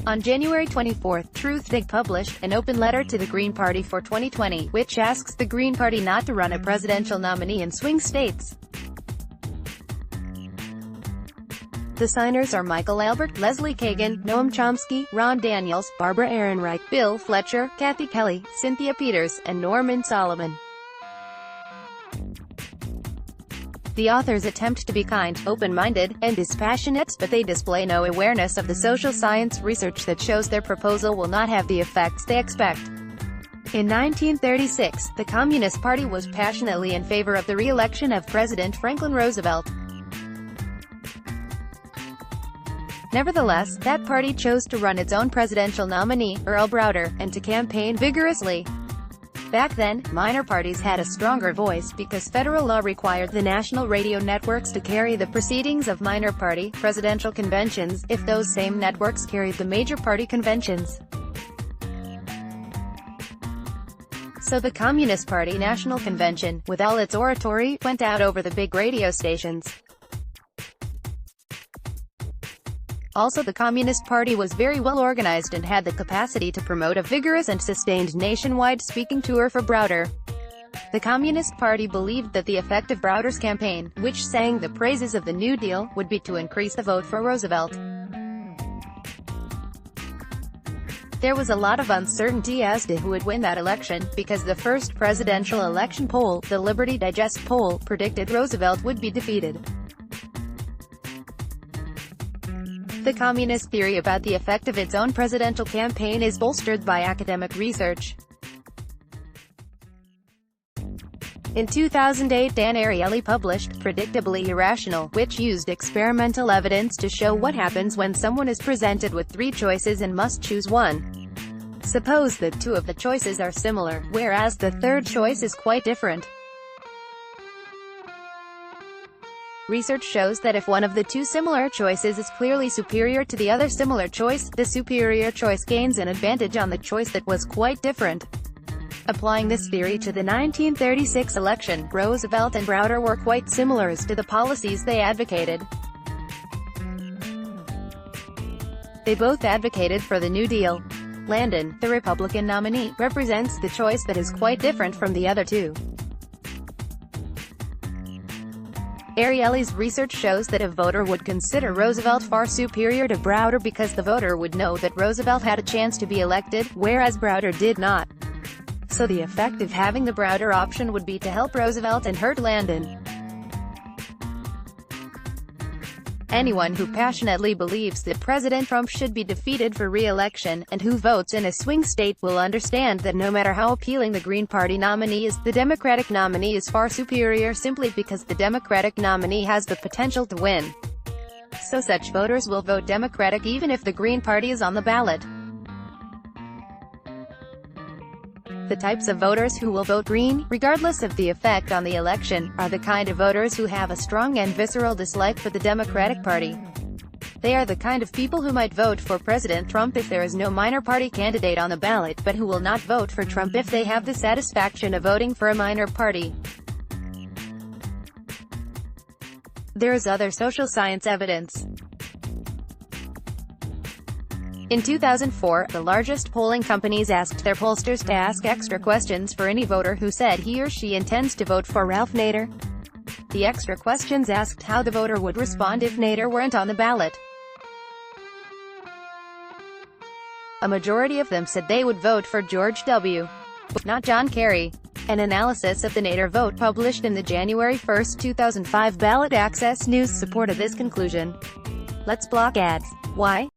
On January 24, Truthdig published an open letter to the Green Party for 2020, which asks the Green Party not to run a presidential nominee in swing states. The signers are Michael Albert, Leslie Cagan, Noam Chomsky, Ron Daniels, Barbara Ehrenreich, Bill Fletcher, Kathy Kelly, Cynthia Peters, and Norman Solomon. The authors attempt to be kind, open-minded, and dispassionate, but they display no awareness of the social science research that shows their proposal will not have the effects they expect. In 1936, the Communist Party was passionately in favor of the re-election of President Franklin Roosevelt. Nevertheless, that party chose to run its own presidential nominee, Earl Browder, and to campaign vigorously. Back then, minor parties had a stronger voice because federal law required the national radio networks to carry the proceedings of minor party presidential conventions, if those same networks carried the major party conventions. So the Communist Party National Convention, with all its oratory, went out over the big radio stations. Also, the Communist Party was very well organized and had the capacity to promote a vigorous and sustained nationwide speaking tour for Browder. The Communist Party believed that the effect of Browder's campaign, which sang the praises of the New Deal, would be to increase the vote for Roosevelt. There was a lot of uncertainty as to who would win that election, because the first presidential election poll, the Liberty Digest poll, predicted Roosevelt would be defeated. The communist theory about the effect of its own presidential campaign is bolstered by academic research. In 2008, Dan Ariely published Predictably Irrational, which used experimental evidence to show what happens when someone is presented with 3 choices and must choose one. Suppose that 2 of the choices are similar, whereas the 3rd choice is quite different. Research shows that if one of the 2 similar choices is clearly superior to the other similar choice, the superior choice gains an advantage on the choice that was quite different. Applying this theory to the 1936 election, Roosevelt and Browder were quite similar as to the policies they advocated. They both advocated for the New Deal. Landon, the Republican nominee, represents the choice that is quite different from the other 2. Ariely's research shows that a voter would consider Roosevelt far superior to Browder because the voter would know that Roosevelt had a chance to be elected, whereas Browder did not. So the effect of having the Browder option would be to help Roosevelt and hurt Landon. Anyone who passionately believes that President Trump should be defeated for re-election, and who votes in a swing state, will understand that no matter how appealing the Green Party nominee is, the Democratic nominee is far superior simply because the Democratic nominee has the potential to win. So such voters will vote Democratic even if the Green Party is on the ballot. The types of voters who will vote Green, regardless of the effect on the election, are the kind of voters who have a strong and visceral dislike for the Democratic Party. They are the kind of people who might vote for President Trump if there is no minor party candidate on the ballot, but who will not vote for Trump if they have the satisfaction of voting for a minor party. There is other social science evidence. In 2004, the largest polling companies asked their pollsters to ask extra questions for any voter who said he or she intends to vote for Ralph Nader. The extra questions asked how the voter would respond if Nader weren't on the ballot. A majority of them said they would vote for George W. Bush, not John Kerry. An analysis of the Nader vote published in the January 1, 2005 Ballot Access News supported this conclusion. Let's block ads. Why?